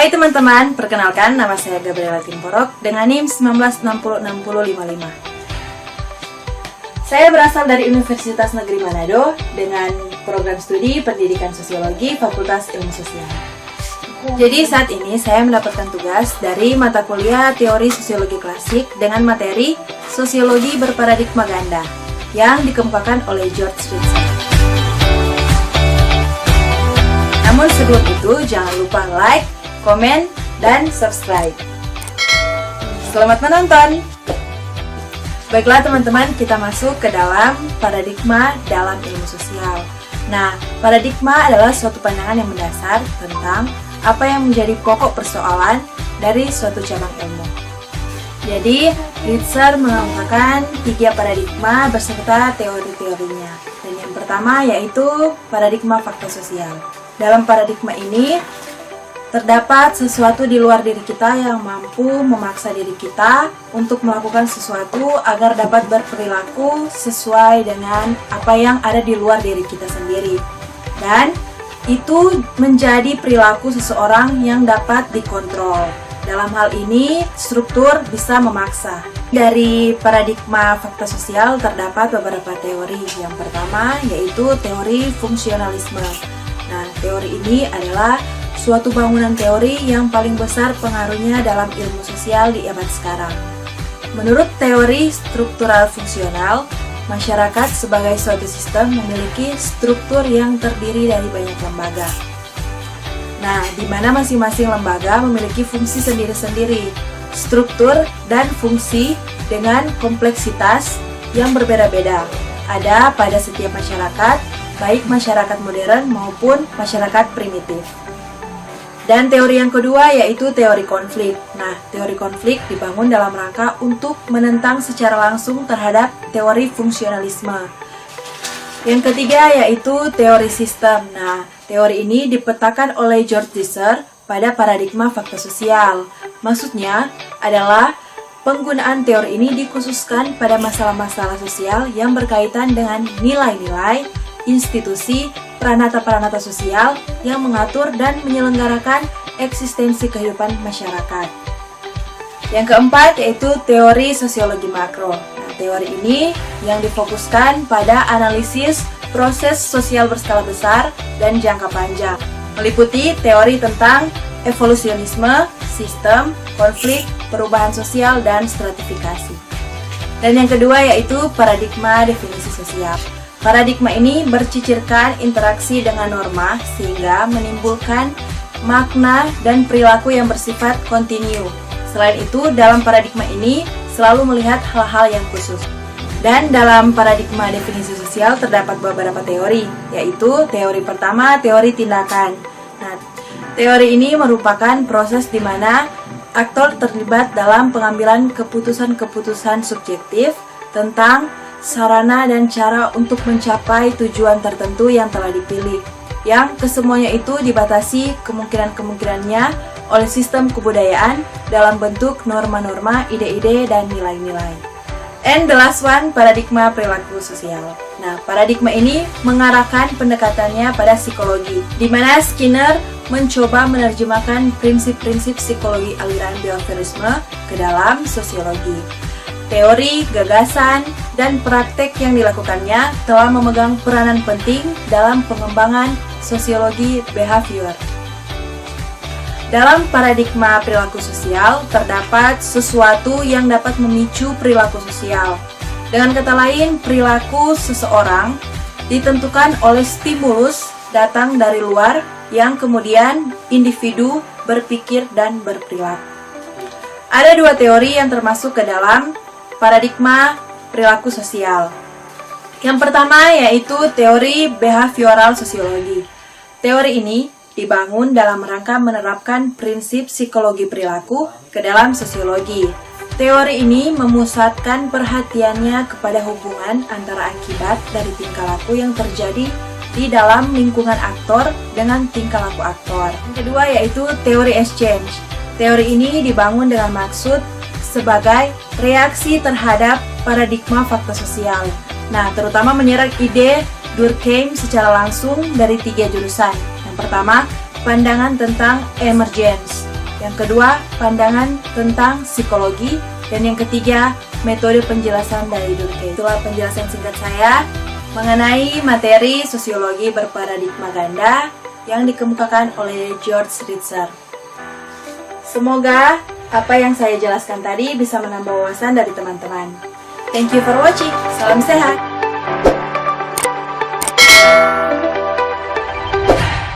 Hai teman-teman, perkenalkan nama saya Gabriela Timporok dengan NIM 19606055. Saya berasal dari Universitas Negeri Manado dengan program studi Pendidikan Sosiologi Fakultas Ilmu Sosial. Jadi saat ini saya mendapatkan tugas dari mata kuliah Teori Sosiologi Klasik dengan materi Sosiologi Berparadigma Ganda yang dikemukakan oleh George Ritzer. Namun sebelum itu jangan lupa like, komen, dan subscribe. Selamat menonton! Baiklah teman-teman, kita masuk ke dalam paradigma dalam ilmu sosial. Nah, paradigma adalah suatu pandangan yang mendasar tentang apa yang menjadi pokok persoalan dari suatu cabang ilmu. Jadi, Ritzer mengungkapkan 3 paradigma beserta teori-teorinya. Dan yang pertama yaitu paradigma fakta sosial. Dalam paradigma ini, terdapat sesuatu di luar diri kita yang mampu memaksa diri kita untuk melakukan sesuatu agar dapat berperilaku sesuai dengan apa yang ada di luar diri kita sendiri. Dan itu menjadi perilaku seseorang yang dapat dikontrol. Dalam hal ini, struktur bisa memaksa. Dari paradigma fakta sosial terdapat beberapa teori. Yang pertama yaitu teori fungsionalisme. Nah, teori ini adalah suatu bangunan teori yang paling besar pengaruhnya dalam ilmu sosial di abad sekarang. Menurut teori struktural fungsional, masyarakat sebagai suatu sistem memiliki struktur yang terdiri dari banyak lembaga. Nah, di mana masing-masing lembaga memiliki fungsi sendiri-sendiri, struktur dan fungsi dengan kompleksitas yang berbeda-beda. Ada pada setiap masyarakat, baik masyarakat modern maupun masyarakat primitif. Dan teori yang kedua yaitu teori konflik. Nah, teori konflik dibangun dalam rangka untuk menentang secara langsung terhadap teori fungsionalisme. Yang ketiga yaitu teori sistem. Nah, teori ini dipetakan oleh George Ritzer pada paradigma fakta sosial. Maksudnya adalah penggunaan teori ini dikhususkan pada masalah-masalah sosial yang berkaitan dengan nilai-nilai, institusi, peranata-peranata sosial yang mengatur dan menyelenggarakan eksistensi kehidupan masyarakat. Yang keempat yaitu teori sosiologi makro. Nah, teori ini yang difokuskan pada analisis proses sosial berskala besar dan jangka panjang, meliputi teori tentang evolusionisme, sistem, konflik, perubahan sosial, dan stratifikasi. Dan yang kedua yaitu paradigma definisi sosial. Paradigma ini bercicirkan interaksi dengan norma sehingga menimbulkan makna dan perilaku yang bersifat kontinu. Selain itu, dalam paradigma ini selalu melihat hal-hal yang khusus. Dan dalam paradigma definisi sosial terdapat beberapa teori, yaitu teori pertama, teori tindakan. Nah, teori ini merupakan proses di mana aktor terlibat dalam pengambilan keputusan-keputusan subjektif tentang sarana dan cara untuk mencapai tujuan tertentu yang telah dipilih, yang kesemuanya itu dibatasi kemungkinan-kemungkinannya oleh sistem kebudayaan dalam bentuk norma-norma, ide-ide, dan nilai-nilai. And the last one, paradigma perilaku sosial. Nah, paradigma ini mengarahkan pendekatannya pada psikologi, di mana Skinner mencoba menerjemahkan prinsip-prinsip psikologi aliran behaviorisme ke dalam sosiologi. Teori, gagasan, dan praktek yang dilakukannya telah memegang peranan penting dalam pengembangan sosiologi behavior. Dalam paradigma perilaku sosial, terdapat sesuatu yang dapat memicu perilaku sosial. Dengan kata lain, perilaku seseorang ditentukan oleh stimulus datang dari luar yang kemudian individu berpikir dan berperilaku. Ada 2 teori yang termasuk ke dalam paradigma perilaku sosial. Yang pertama yaitu teori behavioral sosiologi. Teori ini dibangun dalam rangka menerapkan prinsip psikologi perilaku ke dalam sosiologi. Teori ini memusatkan perhatiannya kepada hubungan antara akibat dari tingkah laku yang terjadi di dalam lingkungan aktor dengan tingkah laku aktor. Yang kedua yaitu teori exchange. Teori ini dibangun dengan maksud sebagai reaksi terhadap paradigma fakta sosial. Nah, terutama menyerap ide Durkheim secara langsung dari 3 jurusan. Yang pertama, pandangan tentang emergence. Yang kedua, pandangan tentang psikologi. Dan yang ketiga, metode penjelasan dari Durkheim. Itulah penjelasan singkat saya mengenai materi sosiologi berparadigma ganda yang dikemukakan oleh George Ritzer. Semoga apa yang saya jelaskan tadi bisa menambah wawasan dari teman-teman. Thank you for watching. Salam sehat.